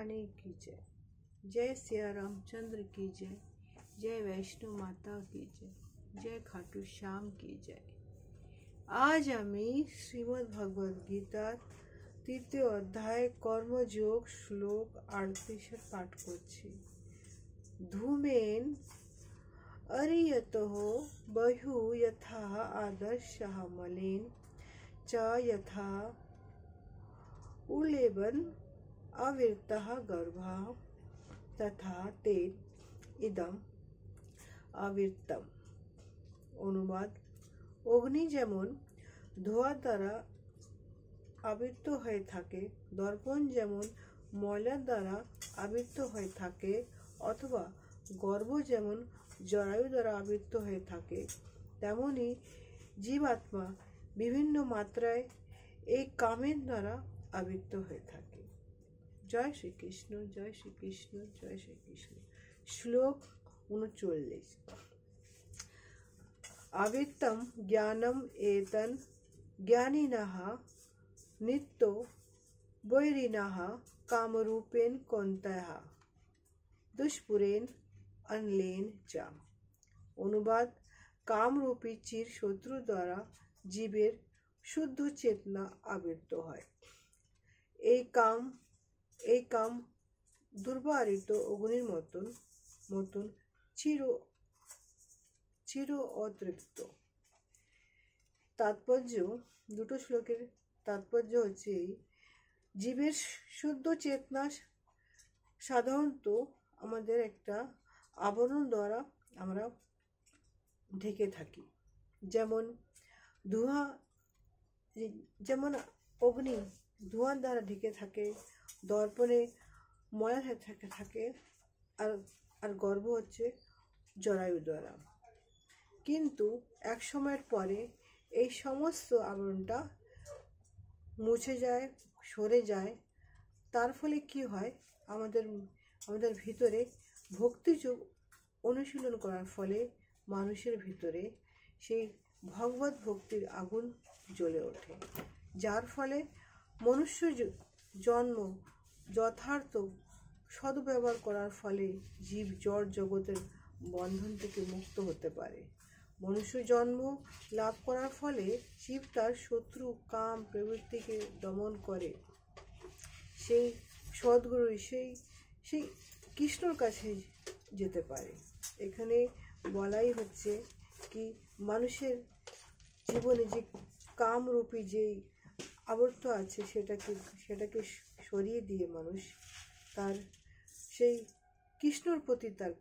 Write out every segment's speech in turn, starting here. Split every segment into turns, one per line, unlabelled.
रानी की जय। जय सिया रामचंद्र की जय। जय वैष्णो माता की जय। जय खाटू श्याम की जय। আজ আমি শ্রীমদ্ ভগবদ গীতার তৃতীয় অধ্যায় কর্মযোগ শ্লোক 38 পাঠ করছি। ধূমেন अरियतः बहु यथा आदर्शः मलेन च यथा उलेबन अविरतः गर्भः तथा तेन इदम अविरतम। অনুবাদ, অগ্নি যেমন ধোঁয়া দ্বারা আবৃত হয়ে থাকে, দর্পণ যেমন ময়লার দ্বারা আবৃত হয়ে থাকে, অথবা গর্ভ যেমন জরায়ু দ্বারা আবৃত হয়ে থাকে, তেমনি জীবাত্মা বিভিন্ন মাত্রায় এই কামের দ্বারা আবৃত হয়ে থাকে। জয় শ্রীকৃষ্ণ, জয় শ্রীকৃষ্ণ, জয় শ্রীকৃষ্ণ। শ্লোক 39। আবৃত্তম জ্ঞানম এতন জ্ঞানিনঃ নিত্য বৈরিণঃ কামরূপেণ কৌন্তেয় দুষ্পুরেণ অনলেন চা। অনুবাদ, কামরূপী চির শত্রু দ্বারা জীবের শুদ্ধ চেতনা আবৃত হয়। এই কাম দুর্বারিত অগ্নির মতন চির অতৃপ্ত। তাৎপর্য, দুটো শ্লোকের তাৎপর্য হচ্ছে এই: জীবের শুদ্ধ চেতনা সাধারণত আমাদের একটা আবরণ দ্বারা আমরা ঢেকে থাকি। যেমন অগ্নি ধোঁয়ার দ্বারা ঢেকে থাকে, দর্পণে ময়লা থাকে, আর গর্ভ হচ্ছে জরায়ু দ্বারা। কিন্তু এক সময়ের পরে এই সমস্ত আবরণটা মুছে যায়, সরে যায়। তার ফলে কি হয়, আমাদের ভিতরে ভক্তিযোগ অনুশীলন করার ফলে মানুষের ভিতরে সেই ভগবত ভক্তির আগুন জ্বলে ওঠে, যার ফলে মনুষ্য জন্ম যথার্থ সদ্ব্যবহার করার ফলে জীব জড় জগতের বন্ধন থেকে মুক্ত হতে পারে। মনুষ্য জন্ম লাভ করার ফলে জীব তার শত্রু কাম প্রবৃত্তিকে দমন করে সেই সদ্গুরু সেই কৃষ্ণর কাছে যেতে পারে। এখানে বলাই হচ্ছে কি, মানুষের জীবনে যে কামরূপী যেই আবর্ত আছে সেটাকে সরিয়ে দিয়ে মানুষ তার সেই কৃষ্ণর প্রতি তার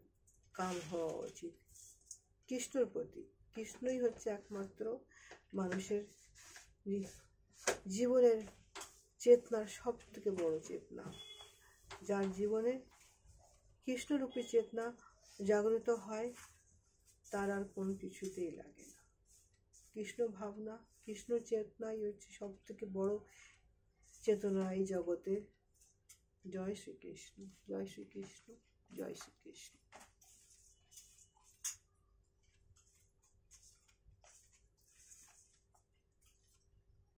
কাম হওয়া উচিত। কৃষ্ণর প্রতি, কৃষ্ণই হচ্ছে একমাত্র মানুষের জীবনের চেতনার সব থেকে বড় চেতনা। যার জীবনে কৃষ্ণরূপী চেতনা জাগ্রত হয়, তার আর কোনো কিছুতেই লাগে না। কৃষ্ণ ভাবনা, কৃষ্ণ চেতনাই হচ্ছে সব থেকে বড় চেতনা এই জগতের। জয় শ্রীকৃষ্ণ, জয় শ্রীকৃষ্ণ, জয় শ্রীকৃষ্ণ।